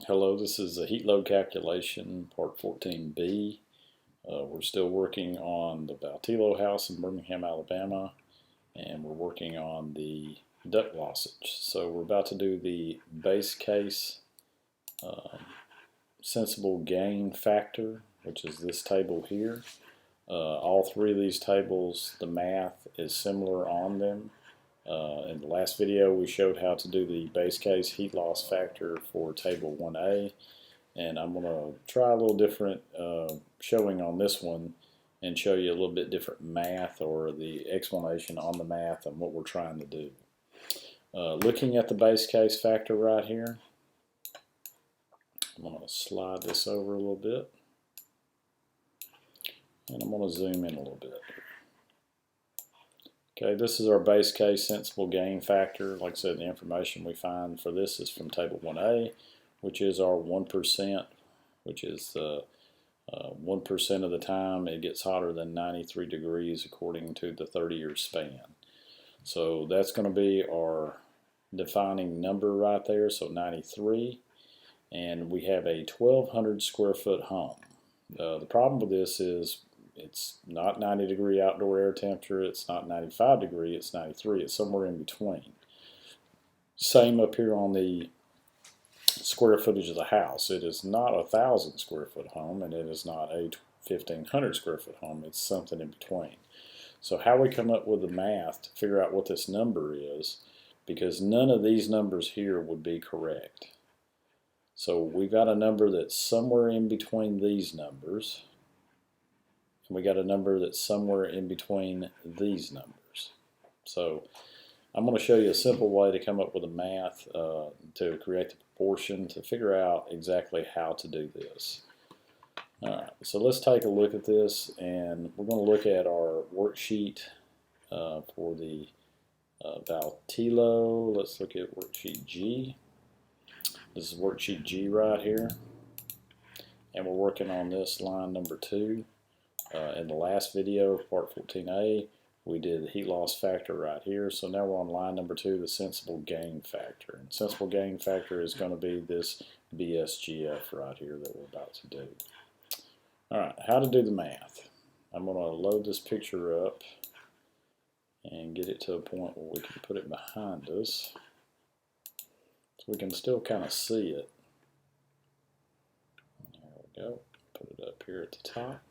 Hello, this is a heat load calculation, part 14B. We're still working on the Vatilo house in Birmingham, Alabama, and we're working on the duct lossage. So we're about to do the base case sensible gain factor, which is this table here. All three of these tables, the math is similar on them. In the last video, we showed how to do the base case heat loss factor for table 1A. And I'm going to try a little different showing on this one and show you a little bit different math or the explanation on the math and what we're trying to do. Looking at the base case factor right here, I'm going to slide this over a little bit and I'm going to zoom in a little bit. Okay, this is our base case sensible gain factor. Like I said, the information we find for this is from table 1A, which is our 1%, which is 1% of the time it gets hotter than 93 degrees according to the 30-year span. So that's going to be our defining number right there, so 93. And we have a 1,200 square foot home. The problem with this is it's not 90 degree outdoor air temperature, it's not 95 degree, it's 93, it's somewhere in between. Same up here on the square footage of the house. It is not a 1,000 square foot home and it is not a 1,500 square foot home, it's something in between. So how we come up with the math to figure out what this number is, because none of these numbers here would be correct. So we got a number that's somewhere in between these numbers, and we got a number that's somewhere in between these numbers. So I'm going to show you a simple way to come up with a math to create the proportion to figure out exactly how to do this. Alright, so let's take a look at this, and we're going to look at our worksheet for the Vatilo. Let's look at worksheet G. This is worksheet G right here, and we're working on this line number 2. In the last video, part 14A, we did the heat loss factor right here. So now we're on line number 2, the sensible gain factor. And sensible gain factor is going to be this BSGF right here that we're about to do. Alright, how to do the math. I'm going to load this picture up and get it to a point where we can put it behind us so we can still kind of see it. There we go. Put it up here at the top.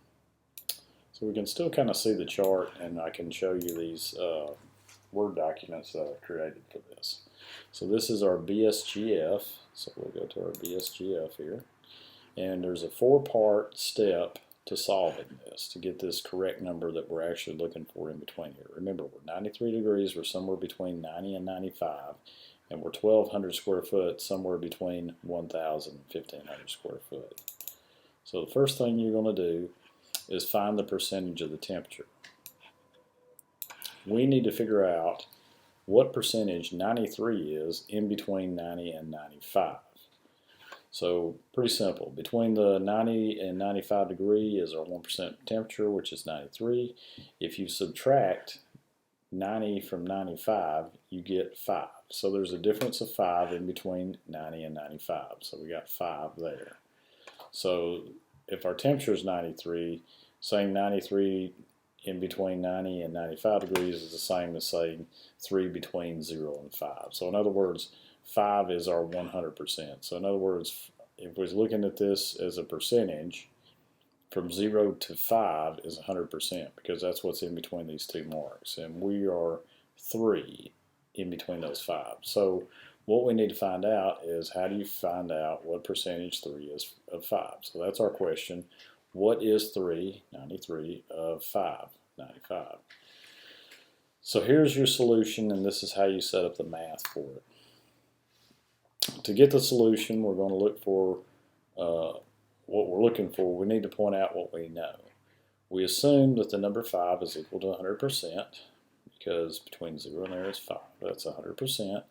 So we can still kind of see the chart, and I can show you these Word documents that I've created for this. So this is our BSGF, so we'll go to our BSGF here, and there's a 4-part step to solving this, to get this correct number that we're actually looking for in between here. Remember, we're 93 degrees, we're somewhere between 90 and 95, and we're 1,200 square foot, somewhere between 1,000 and 1,500 square foot. So the first thing you're going to do is find the percentage of the temperature. We need to figure out what percentage 93 is in between 90 and 95. So pretty simple. Between the 90 and 95 degree is our 1% temperature, which is 93. If you subtract 90 from 95, you get 5. So there's a difference of 5 in between 90 and 95. So we got 5 there. So if our temperature is 93, saying 93 in between 90 and 95 degrees is the same as saying 3 between 0 and 5. So in other words, 5 is our 100%. So in other words, if we're looking at this as a percentage, from 0 to 5 is 100%, because that's what's in between these two marks. And we are 3 in between those 5. So what we need to find out is, how do you find out what percentage 3 is of 5? So that's our question. What is 3, 93, of 5, 95? So here's your solution, and this is how you set up the math for it. To get the solution, we're going to look for what we're looking for. We need to point out what we know. We assume that the number 5 is equal to 100%, because between 0 and there is 5. That's 100%.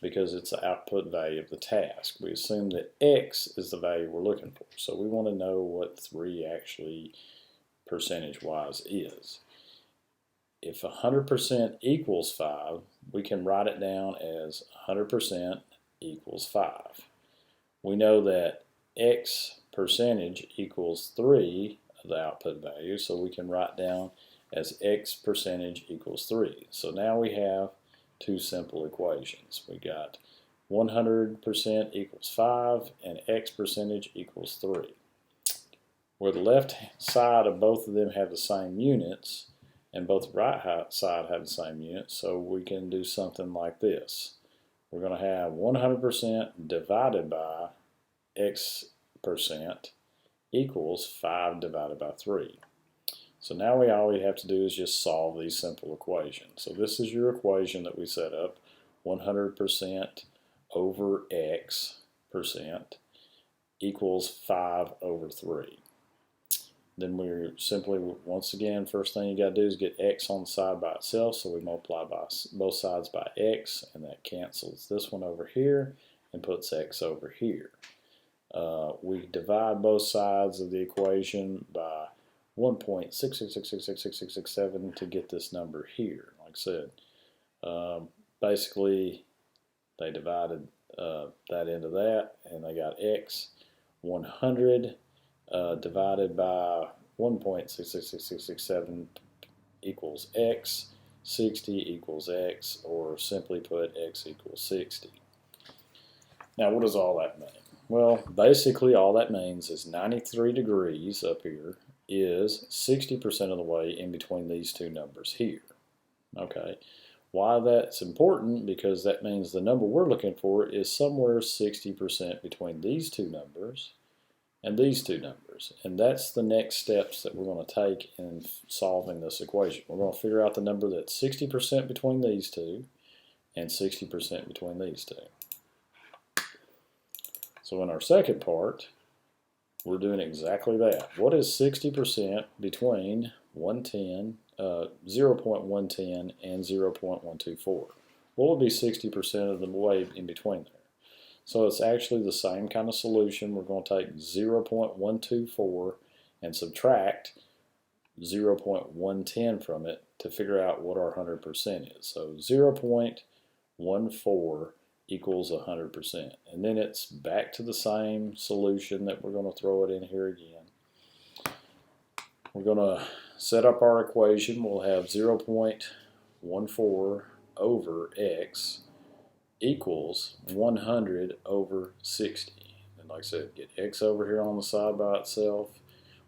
Because it's the output value of the task. We assume that X is the value we're looking for. So we want to know what 3 actually percentage-wise is. If 100% equals 5, we can write it down as 100% equals 5. we know that X percentage equals 3 of the output value, so we can write down as X percentage equals 3. So now we have two simple equations. We got 100% equals 5 and X percentage equals 3. Where the left side of both of them have the same units and both the right side have the same units, so we can do something like this. We're going to have 100% divided by X percent equals 5 divided by 3. So now all we have to do is just solve these simple equations. So this is your equation that we set up, 100% over X percent equals 5 over 3. Then we're simply, once again, first thing you got to do is get X on the side by itself, so we multiply by both sides by X, and that cancels this one over here and puts X over here. We divide both sides of the equation by 1.6666667 to get this number here. Like I said, basically they divided that into that, and they got X 100 divided by 1.66667 equals X, 60 equals X, or simply put X equals 60. Now what does all that mean? Well, basically all that means is 93 degrees up here is 60% of the way in between these two numbers here. Okay, why that's important? Because that means the number we're looking for is somewhere 60% between these two numbers and these two numbers. And that's the next steps that we're going to take in solving this equation. We're going to figure out the number that's 60% between these two and 60% between these two. So in our second part, we're doing exactly that. What is 60% between 0.110 and 0.124? What would be 60% of the way in between there? So it's actually the same kind of solution. We're going to take 0.124 and subtract 0.110 from it to figure out what our 100% is. So 0.14 equals 100%. And then it's back to the same solution that we're going to throw it in here again. We're going to set up our equation. We'll have 0.14 over X equals 100 over 60. And like I said, get X over here on the side by itself.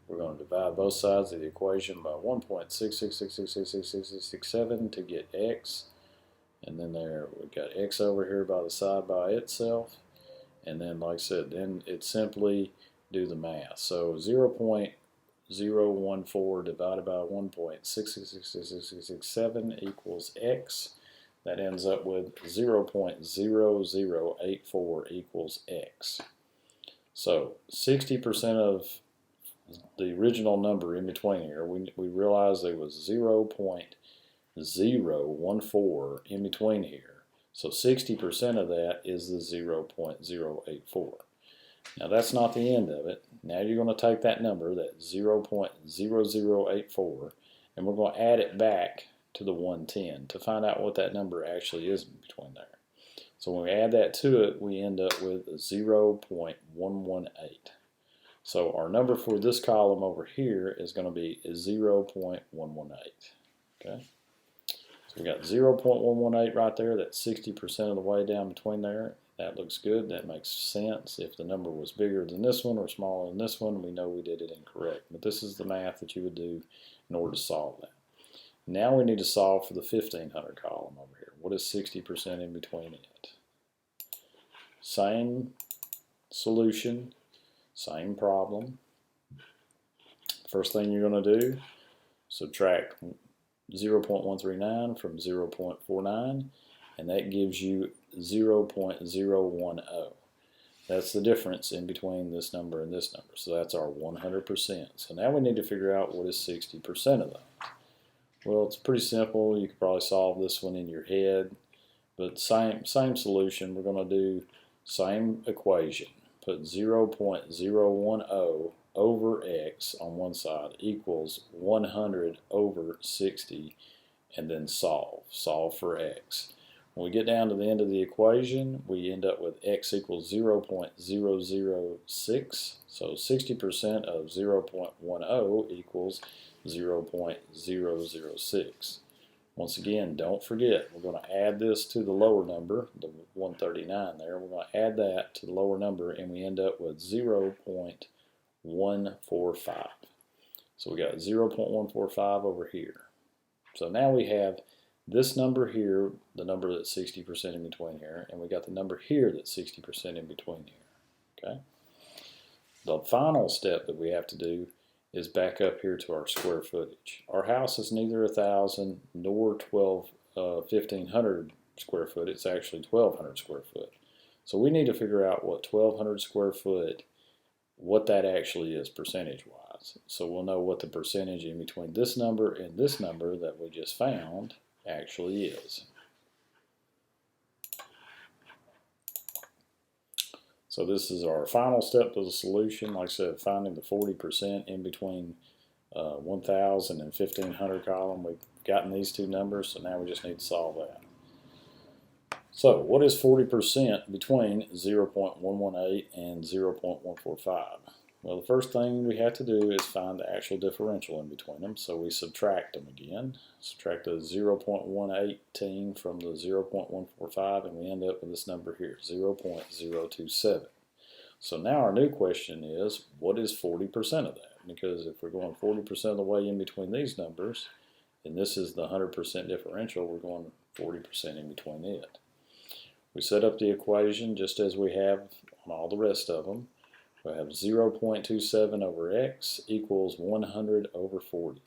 We're going to divide both sides of the equation by 1.6666667 to get X. And then there we've got X over here by the side by itself. And then like I said, then it's simply do the math. So 0.014 divided by 1.66667 equals X. That ends up with 0.0084 equals X. So 60% of the original number in between here, we realized there was 0.014 in between here. So 60% of that is the 0.084. Now that's not the end of it. Now you're going to take that number, that 0.0084, and we're going to add it back to the 110 to find out what that number actually is in between there. So when we add that to it, we end up with 0.118. So our number for this column over here is going to be 0.118. Okay? So we got 0.118 right there. That's 60% of the way down between there. That looks good. That makes sense. If the number was bigger than this one or smaller than this one, we know we did it incorrect. But this is the math that you would do in order to solve that. Now we need to solve for the 1500 column over here. What is 60% in between it? Same solution, same problem. First thing you're going to do, subtract 0.139 from 0.49, and that gives you 0.010. That's the difference in between this number and this number. So that's our 100%. So now we need to figure out what is 60% of that. Well, it's pretty simple. You could probably solve this one in your head, but same solution. We're going to do same equation. Put 0.010 over X on one side equals 100 over 60, and then solve for X. When we get down to the end of the equation, we end up with x equals 0.006. So 60% of 0.10 equals 0.006. Once again, don't forget, we're going to add this to the lower number, the 139 there. We're going to add that to the lower number, and we end up with 0.145. So we got 0.145 over here. So now we have this number here, the number that's 60% in between here, and we got the number here that's 60% in between here. Okay. The final step that we have to do is back up here to our square footage. Our house is neither 1,000 nor 1,500 square foot. It's actually 1,200 square foot. So we need to figure out what 1,200 square foot, what that actually is percentage-wise. So we'll know what the percentage in between this number and this number that we just found actually is. So this is our final step to the solution. Like I said, finding the 40% in between 1,000 and 1,500 column. We've gotten these two numbers, so now we just need to solve that. So what is 40% between 0.118 and 0.145? Well, the first thing we have to do is find the actual differential in between them. So we subtract them again. Subtract the 0.118 from the 0.145, and we end up with this number here, 0.027. So now our new question is, what is 40% of that? Because if we're going 40% of the way in between these numbers, and this is the 100% differential, we're going 40% in between it. We set up the equation just as we have on all the rest of them. We have 0.27 over x equals 100 over 40,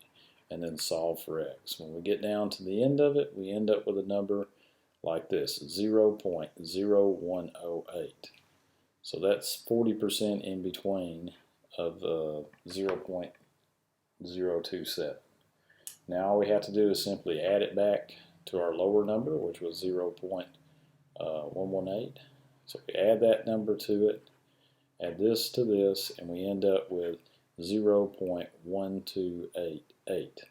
and then solve for x. When we get down to the end of it, we end up with a number like this, 0.0108. So that's 40% in between of 0.027. Now all we have to do is simply add it back to our lower number, which was 0.118. So we add that number to it, add this to this, and we end up with 0.1288.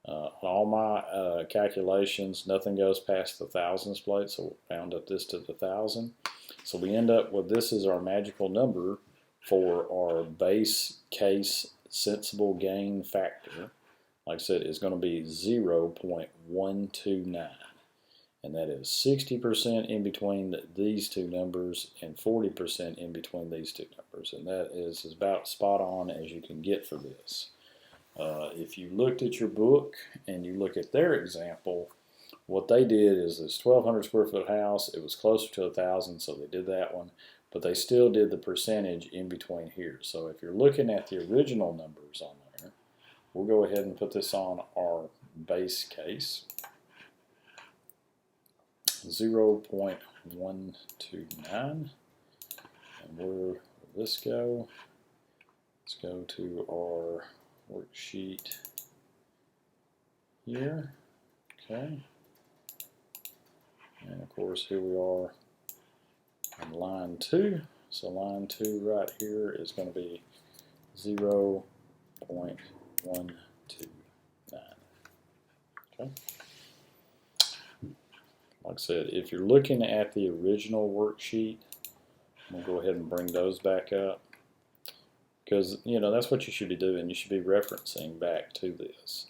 On all my calculations, nothing goes past the thousands place, so we'll round up this to the 1,000. So we end up with this is our magical number for our base case sensible gain factor. Like I said, is going to be 0.129. And that is 60% in between these two numbers and 40% in between these two numbers. And that is about spot on as you can get for this. If you looked at your book and you look at their example, what they did is this 1,200 square foot house, it was closer to 1,000, so they did that one. But they still did the percentage in between here. So if you're looking at the original numbers on there, we'll go ahead and put this on our base case. 0.129, and where will this go? Let's go to our worksheet here. Okay, and of course here we are on line 2. So line 2 right here is going to be 0.129. Okay. Like I said, if you're looking at the original worksheet, I'm going to go ahead and bring those back up. Because, you know, that's what you should be doing. You should be referencing back to this.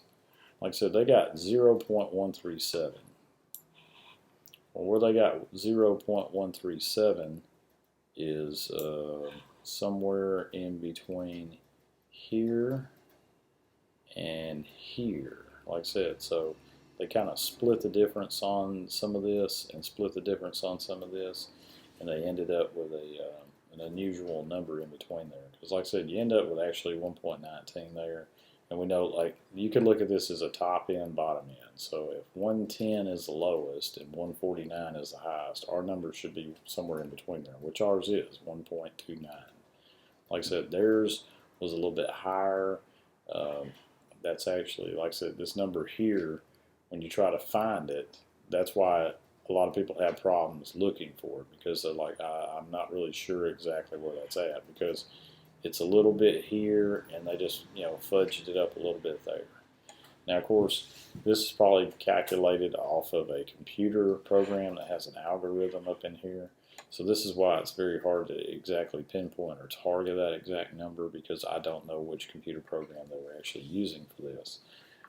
Like I said, they got 0.137. Well, where they got 0.137 is somewhere in between here and here. Like I said, so they kind of split the difference on some of this and split the difference on some of this, and they ended up with an unusual number in between there. Because like I said, you end up with actually 1.19 there, and we know, like, you could look at this as a top end, bottom end. So if 110 is the lowest and 149 is the highest, our number should be somewhere in between there, which ours is 1.29. Like I said, theirs was a little bit higher. That's actually, like I said, this number here, when you try to find it, that's why a lot of people have problems looking for it, because they're like, I'm not really sure exactly where that's at, because it's a little bit here and they just, you know, fudged it up a little bit there. Now, of course, this is probably calculated off of a computer program that has an algorithm up in here. So this is why it's very hard to exactly pinpoint or target that exact number, because I don't know which computer program they were actually using for this.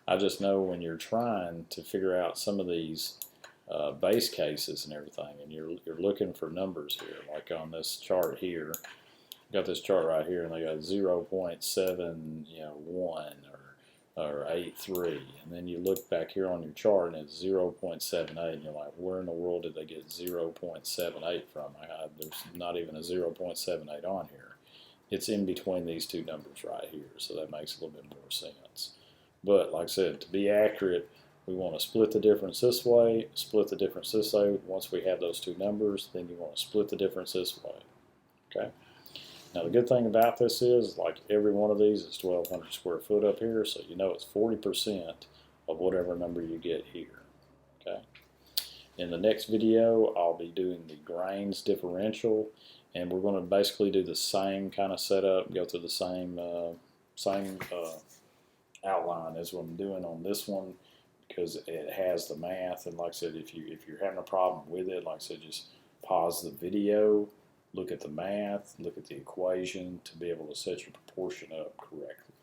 I just know when you're trying to figure out some of these base cases and everything, and you're looking for numbers here, like on this chart here, got this chart right here, and they got 0.71, or 83, and then you look back here on your chart and it's 0.78, and you're like, where in the world did they get 0.78 from? There's not even a 0.78 on here. It's in between these two numbers right here, so that makes a little bit more sense. But like I said, to be accurate, we want to split the difference this way, split the difference this way. Once we have those two numbers, then you want to split the difference this way. Okay. Now the good thing about this is, like, every one of these is 1,200 square foot up here, so you know it's 40% of whatever number you get here. Okay. In the next video, I'll be doing the grains differential, and we're going to basically do the same kind of setup, go through the same outline as what I'm doing on this one, because it has the math. And like I said, if you're having a problem with it, like I said, just pause the video, look at the math, look at the equation to be able to set your proportion up correctly.